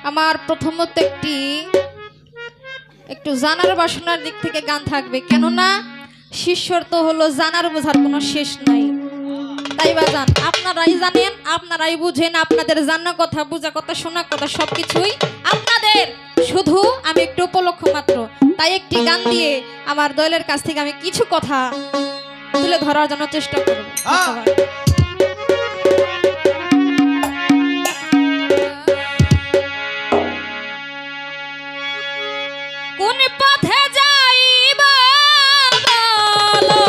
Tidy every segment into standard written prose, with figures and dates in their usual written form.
আমার প্রথমত একটু জানার বাসনার দিক থেকে গান থাকবে, কেননা শিষ্যর তো হলো জানার বোঝার কোনো শেষ নাই। তাই বাজান আপনারাই জানেন, আপনারাই বুঝেন, আপনাদের জানা কথা, বোঝা কথা, শোনা কথা সবকিছুই আপনাদের, শুধু আমি একটু উপলক্ষ মাত্র। তাই একটি গান দিয়ে আমার দলের কাছ থেকে আমি কিছু কথা তুলে ধরার জন্য চেষ্টা করব। কোন পথে যাইবা বলো,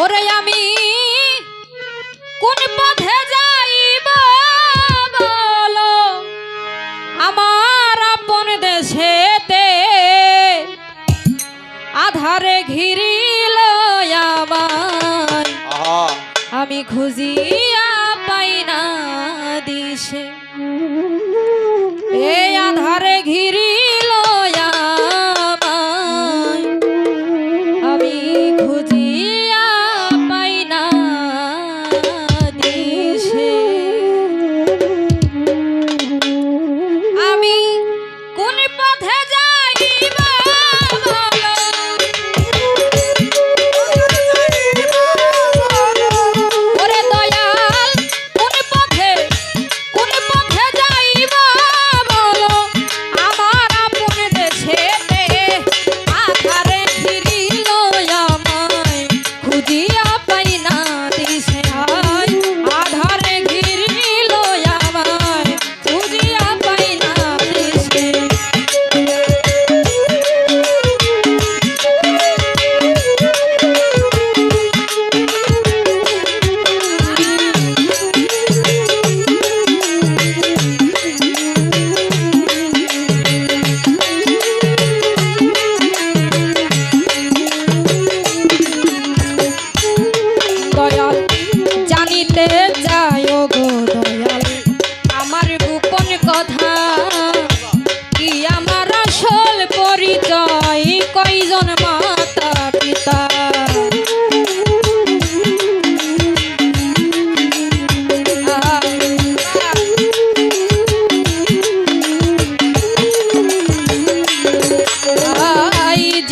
ওরে আমি কোন পথে যাইবা বলো, আমার আপন দেশেতে আধারে ঘিরিল আমায়, আমি খুঁজিয়া পাই না দিশে, এই আধারে ঘিরিল আমায়, আমি খুঁজিয়া পাই না দিশে, আমি কোন পথে যাইবা বলো, ওরে দয়াল কোন পথে যাইবা বলো, আমার আপন দেশেতে আধারে ঘিরিল আমায়, খুঁজিয়া পাই না দিশে, আধারে ঘিরিল আমায়, খুঁজিয়া পাই না দিশে। দয়াল জানিতে যায় গো দয়াল আমার গোপন কথা, কি আমার আসল পরিচয়, কয়জন মাতা পিতা,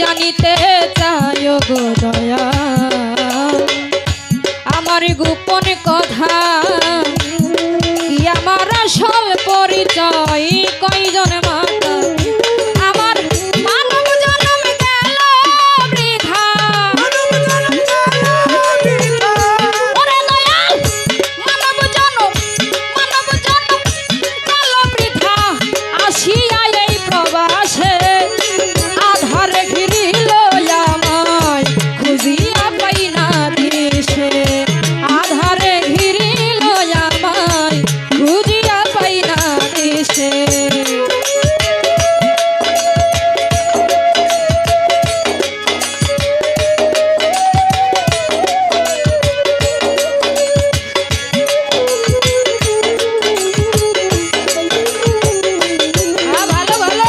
জানিতে চায় গো দয়াল আমার গোপন কথা, কি আমার আসল পরিচয়, কয়জন মাতা, আমার মানব জন্ম গেল বৃথা, ওরে দয়াল মানব জন্ম গেল বৃথা, আসিয়া এই প্রবাসে আধারে ঘিরিল আমায়, খুঁজিয়া পাই না দিশে, আধারে ঘিরিল আমায়, খুঁজিয়া পাই না দিশে। ভালো ভালো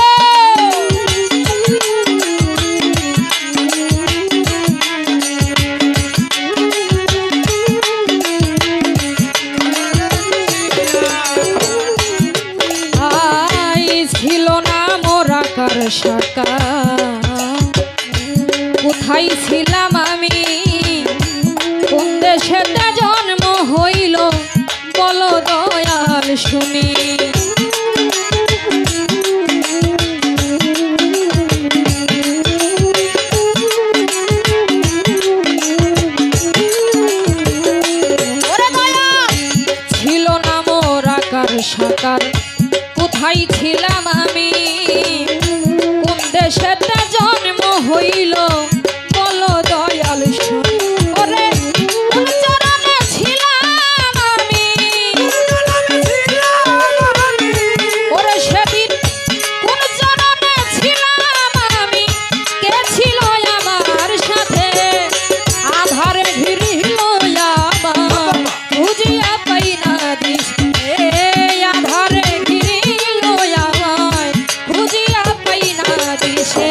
ছিল না মোরা কার শাখা, কোথায় ছিলাম আমি, কোন দেশেতে জন্ম হইল বলো দয়াল শুনি, ওরে দয়াল ছিল না মোরা কার শাখার, কোথায় ছিলাম আমি, কোন দেশেতে জন্ম হইল বলো দয়াল শুনি, ওরে কোন চরণে ছিলাম আমি, ওরে সেদিন কোন চরণে ছিলাম আমি, কে ছিল আমার সাথে, আধারে ঘিরিল আমায়, খুঁজিয়া পাই না দিশে, আধারে ঘিরিল আমায়, খুঁজিয়া পাই না দিশে।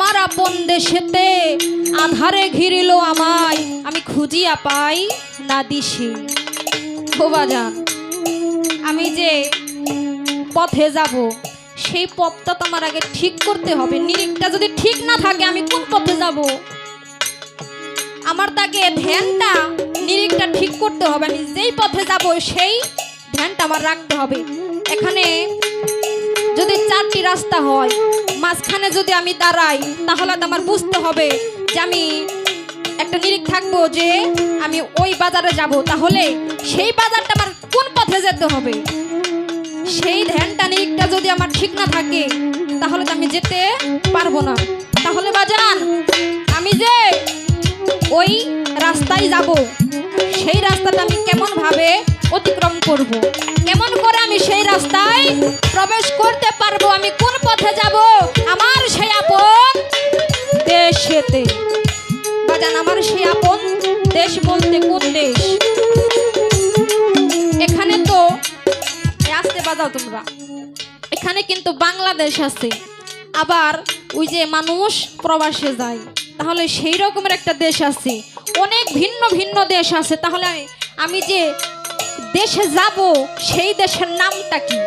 আমার আপন দেশেতে আধারে ঘিরিল আমায়, আমি খুঁজিয়া পাই না দিশে। ও বাজান, আমি যে পথে যাব সেই পথটা তো আমার আগে ঠিক করতে হবে। নিরিখটা যদি ঠিক না থাকে আমি কোন পথে যাব? আমার তাকে ধ্যানটা নিরিখটা ঠিক করতে হবে। আমি যেই পথে যাব সেই ধ্যানটা আমার রাখতে হবে। এখানে যদি 4টি রাস্তা হয়, মাঝখানে যদি আমি দাঁড়াই, তাহলে তো আমার বুঝতে হবে যে আমি একটা নিরিখ থাকবো যে আমি ওই বাজারে যাব। তাহলে সেই বাজারটা আমার কোন পথে যেতে হবে, সেই ধ্যানটা নিরিখটা যদি আমার ঠিক না থাকে তাহলে তো আমি যেতে পারবো না। তাহলে বাজান, আমি যে ওই রাস্তায় যাব সেই রাস্তাটা আমি কেমন ভাবে অতিক্রম করব, কেমন করে আমি সেই রাস্তায় প্রবেশ করতে পারবো, আমি কোন পথে যাব আমার সেই আপন দেশেতে। বাজান, আমার সেই আপন দেশ বলতে কোন দেশ? এখানে তো আসতে বাজাও তোমরা, এখানে কিন্তু বাংলাদেশ আছে, আবার ওই যে মানুষ প্রবাসে যায়, তাহলে সেই রকমের একটা দেশ আছে, অনেক ভিন্ন ভিন্ন দেশ আছে। তাহলে আমি যে দেশে যাব সেই দেশের নামটা কি?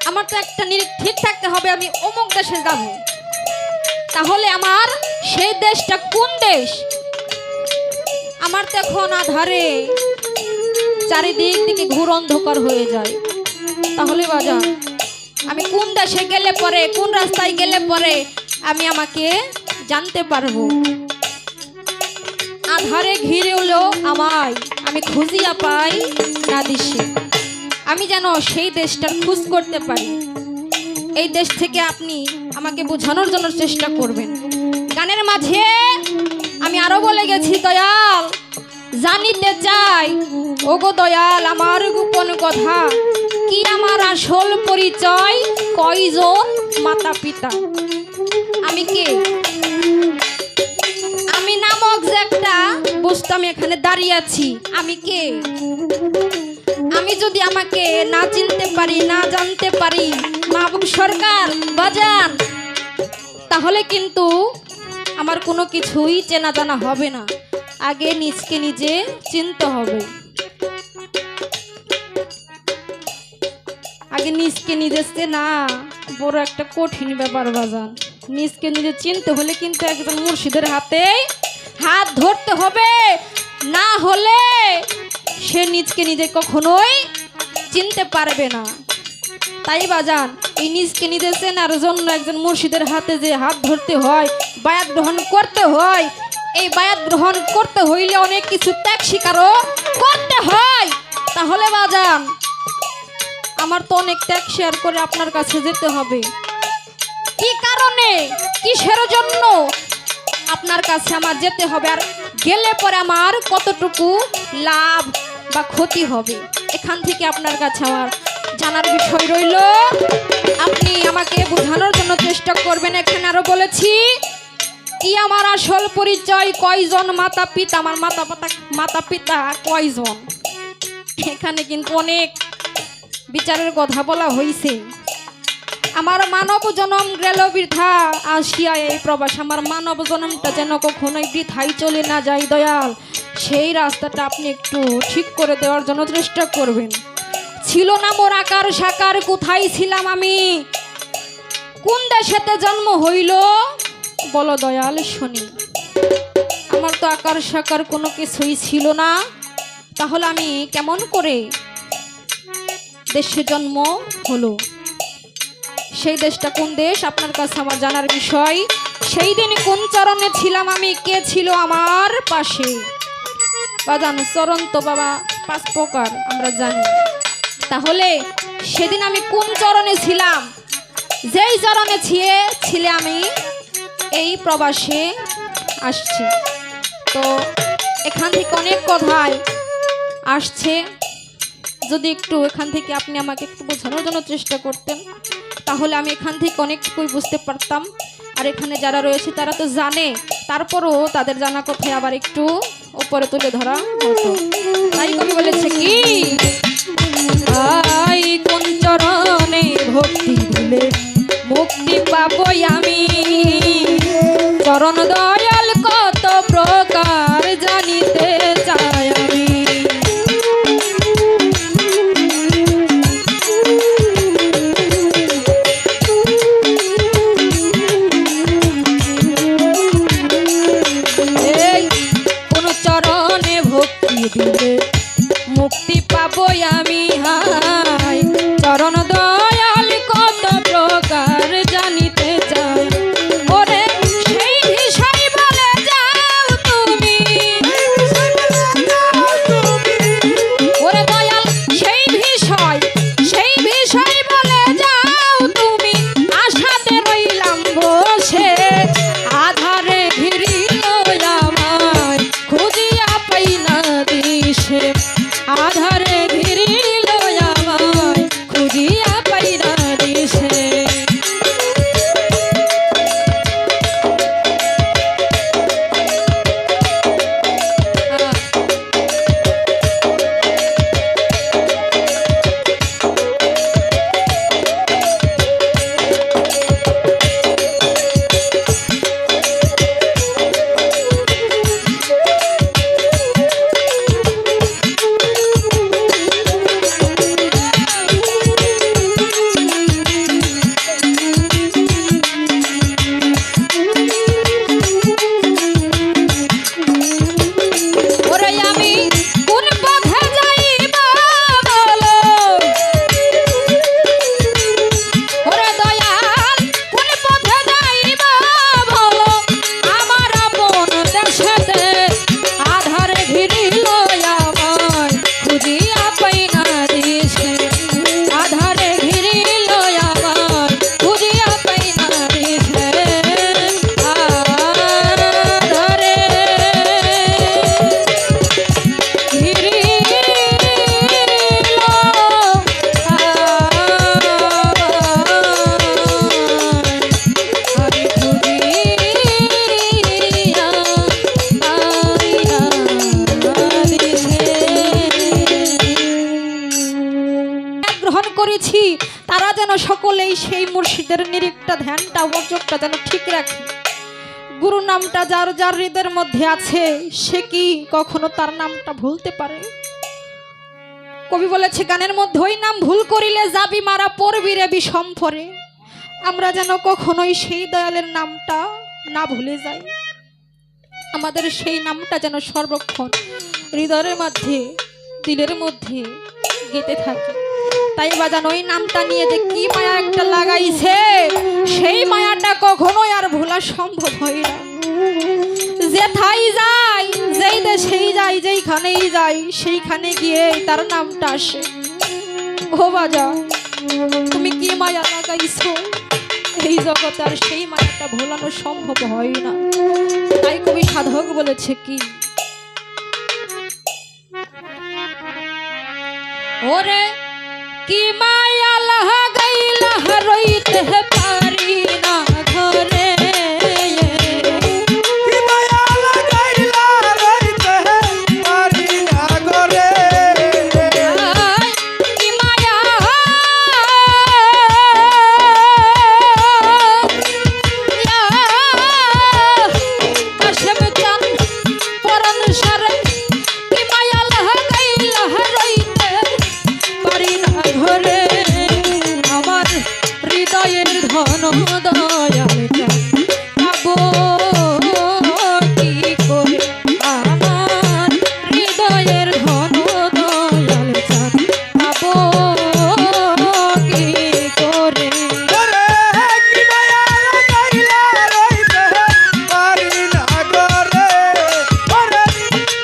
আমার তো একটা নিরিখ ঠিক থাকতে হবে, আমি অমুক দেশে যাব। তাহলে আমার সেই দেশটা কোন দেশ? আমার তো এখন আধারে চারিদিক দিকে ঘোর অন্ধকার হয়ে যায়। তাহলে বাজান, আমি কোন দেশে গেলে পরে, কোন রাস্তায় গেলে পরে আমি আমাকে জানতে পারবো? আধারে ঘিরে হলো আমায়, আমি খুঁজিয়া পাই না দিশে। আমি যেন সেই দেশটার খোঁজ করতে পারি। এই দেশ থেকে আপনি আমাকে বোঝানোর জন্য চেষ্টা করবেন। গানের মাঝে আমি আরো বলে গেছি, দয়াল জানিতে চাই ওগো দয়াল আমার গোপন কথা, কি আমার আসল পরিচয়, কয়জন মাতা পিতা, আমি কে? আমি নামক যে একটা বস্তু, আমি এখানে দাঁড়িয়ে আছি, আমি কে? আমি যদি আমাকে না চিনতে পারি, না জানতে পারি মাহবুব সরকার বাজান, তাহলে কিন্তু আমার কোনো কিছুই চেনা জানা হবে না। আগে নিজকে নিজে চিনতে হবে, আগে নিজকে নিজে চেনা বড় একটা কঠিন ব্যাপার বাজান। নিজকে নিজে চিনতে হলে কিন্তু একজন মুর্শিদের হাতে হাত ধরতে হবে, না হলে সে নিজকে নিজে কখনোই চিনতে পারবে না। তাই বাজান, এই নিজকে নিজে চেনার জন্য একজন মুর্শিদের হাতে যে হাত ধরতে হয়, বায়াত গ্রহণ করতে হয়, এই বায়াত গ্রহণ করতে হইলে অনেক কিছু ত্যাগ স্বীকারও করতে হয়। তাহলে বাজান, আমার তো অনেক ত্যাগ শেয়ার করে আপনার কাছে যেতে হবে। কি কারণে, কিসের জন্য আপনার কাছে আমার যেতে হবে, আর গেলে পরে আমার কতটুকু লাভ বা ক্ষতি হবে, এখান থেকে আপনার কাছে আমার জানার বিষয় রইল। আপনি আমাকে বোঝানোর জন্য চেষ্টা করবেন। এখানে আরো বলেছি, কি আমার আসল পরিচয়, কয়জন মাতা পিতা, আমার মাতা পিতা কয়জন। এখানে কিন্তু অনেক বিচারের কথা বলা হয়েছে। আমার মানব জনম গেল বৃথা আসিয়া এই প্রবাস, আমার মানব জনমটা যেন কখনোই বৃথাই চলে না যায় দয়াল, সেই রাস্তাটা আপনি একটু ঠিক করে দেওয়ার জন্য চেষ্টা করবেন। ছিল না মোর আকার সাকার, কোথায় ছিলাম আমি, কোন দেশেতে জন্ম হইল বলো দয়াল শুনি। আমার তো আকার সাকার কোনো কিছুই ছিল না, তাহলে আমি কেমন করে দেশে জন্ম হলো? সেই দেশটা কোন দেশ আপনার কাছে আমার জানার বিষয়। সেই দিন কোন চরণে ছিলাম আমি, কে ছিল আমার পাশে? বাজান, চরণ তো বাবা 5 প্রকার আমরা জানি। তাহলে সেদিন আমি কোন চরণে ছিলাম? যেই চরণে ছিলে আমি এই প্রবাসে আসছি। তো এখান থেকে অনেক কথাই আসছে, যদি একটু এখান থেকে আপনি আমাকে একটু বোঝানোর জন্য চেষ্টা করতেন, তাহলে আমি এখান থেকে অনেকটুকুই বুঝতে পারতাম। আর এখানে যারা রয়েছে তারা তো জানে, তারপরও তাদের জানা কথায় আবার একটু উপরে তুলে ধরা হতো। তাই কবি বলেছে কি, কোন চরণে ভক্তি দিলে মুক্তি পাবো আমি। চরণ দয়াল কত প্রকার জানিতে চাই আমি। এই কোন চরণে ভক্তি দিলে মুক্তি পাবো আমি। হাই চরণ দয়াল কত প্রকার জানিতে চাই। ওরে সেই বিষয় বলে যাও তুমি, ওরে দয়াল সেই বিষয় বলে যাও তুমি। আশাতে রইলাম বসে আধারে ঘিরিল আমায় খুঁজিয়া পাই না দিশে। আধারে ঘিরিল আমায় খুঁজিয়া পাই না দিশে। করেছি তারা যেন সকলেই সেই মুর্শিদের নিরিখটা ধ্যানটা মনোযোগটা যেন ঠিক রাখে। গুরু নামটা যার যার হৃদয়ের মধ্যে আছে সে কি কখনো তার নামটা ভুলতে পারে? কবি বলেছে গানের মধ্যে ওই নাম ভুল করিলে যাবি মারা পড়বি রে বিষম্পরে। আমরা যেন কখনোই সেই দয়ালের নামটা না ভুলে যাই। আমাদের সেই নামটা যেন সর্বক্ষণ হৃদয়ের মধ্যে দিলের মধ্যে গেঁথে থাকে। তাই বাজান ওই নামটা নিয়ে যে কি মায়া একটা লাগাইছে সেই মায়াটা কখনোই আর ভোলা সম্ভব হয় না। যেথায় যাই যেই দেশেই যাই যেইখানেই যাই সেইখানে গিয়ে তার নামটা আসে। ও বাজান তুমি কি মায়া লাগাইছো এই জগতে আর সেই মায়াটা ভোলানো সম্ভব হয় না। তাই কবি সাধক বলেছে কি ওরে কি মায়া লাগাইলা রইতে পারি না ঘরে। কি মায়া লাগাইলা রইতে পারি না ঘরে। কি মায়া আশম চান পরন সারে কি মায়া লাগাইলা রইতে পারি না ঘরে। আমার হৃদয়ের ধন দয়াল পাবো কি করে। আমার হৃদয়ের ধন দয়াল পাবো কি করে। ওরে কি মায়া লাগাইলা রইতে পারি না ঘরে। ওরে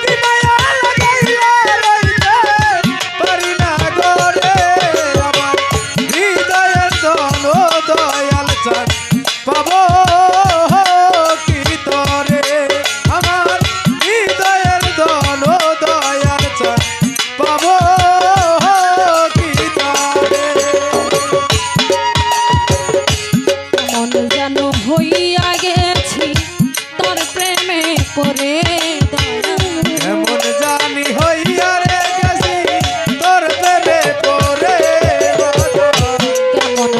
কি মায়া লাগাইলা রইতে পারি না ঘরে। আমার হৃদয়ের ধন দয়াল চান পাবো কি তরে। আমার হৃদয়ের ধন দয়াল চান পাবো কি তরে। মন যেন হইয়া গেছি তোর প্রেমে পড়ে দয়া। এমন জানি হইয়া রে গেছি তোর প্রেমে পড়ে। কেমন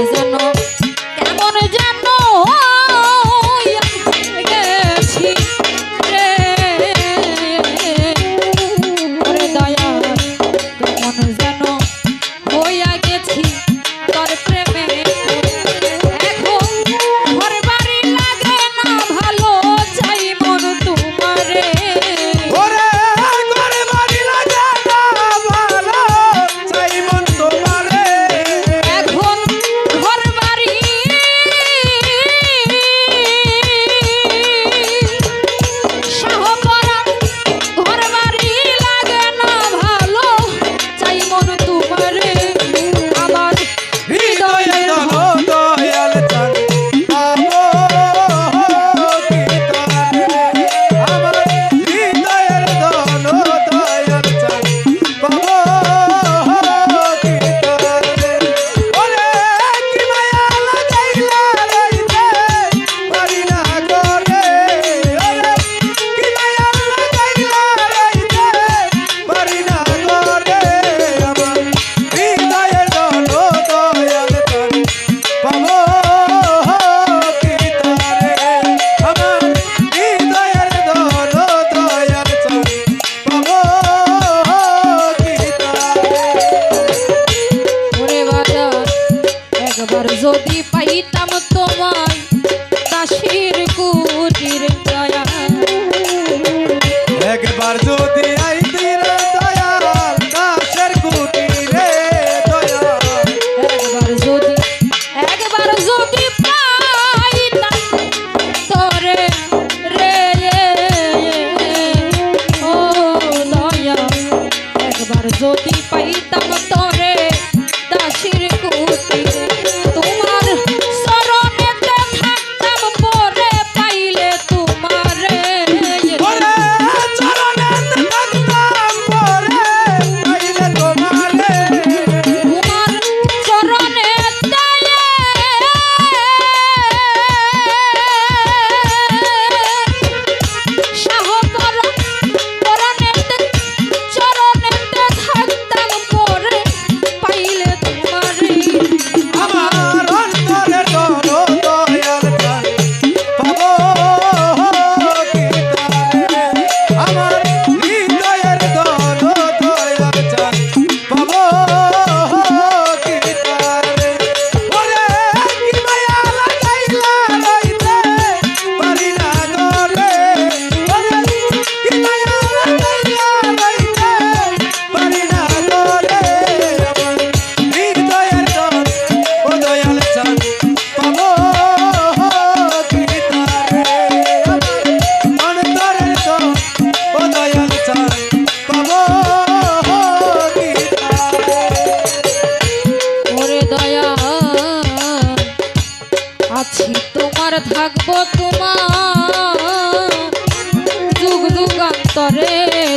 তরে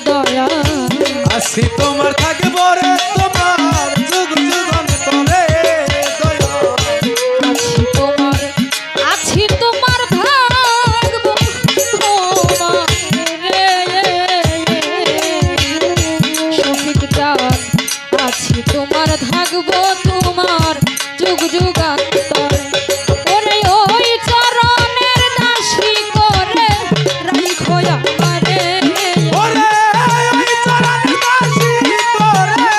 দয়া আসি তোমার থাকবো রে তোমার যুগ যুগান্তরে দয়া আছি তোমার থাকবো তোমার রে শফিক জান আছি তোমার থাকবো তোমার যুগ যুগান্তরে ওরে ওই চরণের দাসী করে রাখো আমারে ওরে ওই চরণে দাসী করে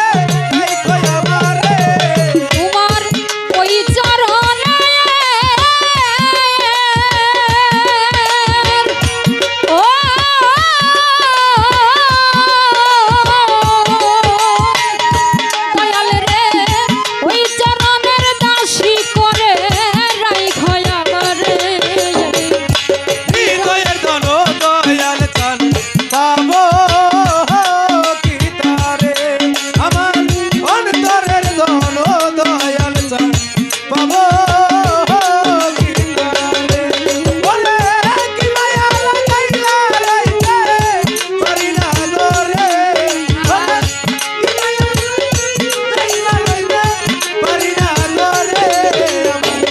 রাখো আমারে তোমার ওই চরণে ও দয়াল রে ওই চরণের দাসী করে রাখো আমারে হৃদয়ের ধন দয়াল চান পাবো কি তারে আমার অন্তরের ধন দয়াল চান পাবো কি তারে বলে কি মায়া লাগাইলা রাইতে পারি না গরে বলে কি মায়া লাগাইলা রাইতে পারি না গরে আমার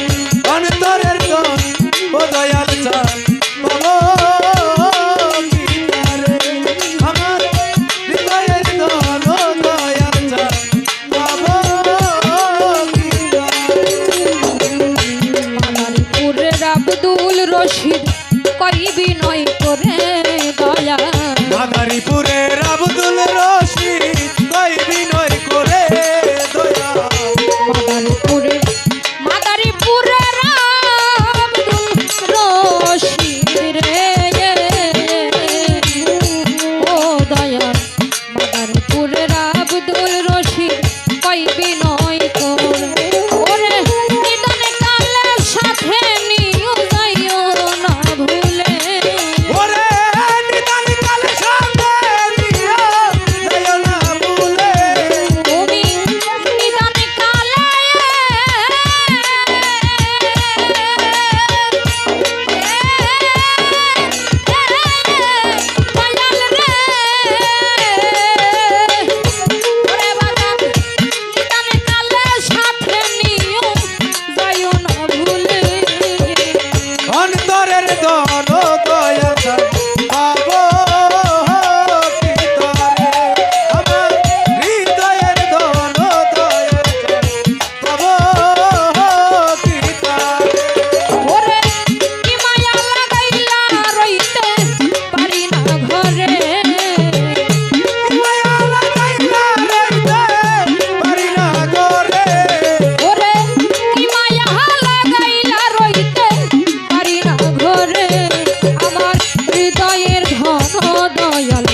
অন্তরের ধন ও দয়াল চান পাবো কি তারে আমার হৃদয়ের ধন ও দয়াল চান পাবো কি মাদারীপুরের আব্দুল রশিদ করিবি নয় করে দয়া মাদারীপুরের আব্দুল রশিদ কই বিনয় করে দয়া মাদারীপুরের আব্দুল রশিদ রে ও দয়া মাদারীপুরের আব্দুল রশিদ কইবি নয় তোর ওরে নিদান কালের সাথে নিও যাইও না ভুলে ওরে নিদান কাল সাথে নিও যাইও না ভুলে তুমি নিদান কালে দয়াল রে ওরে বাজান নিদান কালে সাথে নিও যাইও না ভুলে অন্তরের ধন ও দয়াল চান পাবো কি তারে আমার হৃদয়ের ধন ও দয়াল চান পাবো কি তারে ওরে কি মায়া লাগাইলা রইতে পারি না ঘরে মায়া লাগাইলা রাইতে পারি না গরে ওরে কি মায়া লাগাইলা রইতে পারি না ঘরে আমার হৃদয়ের ঘন দয়াল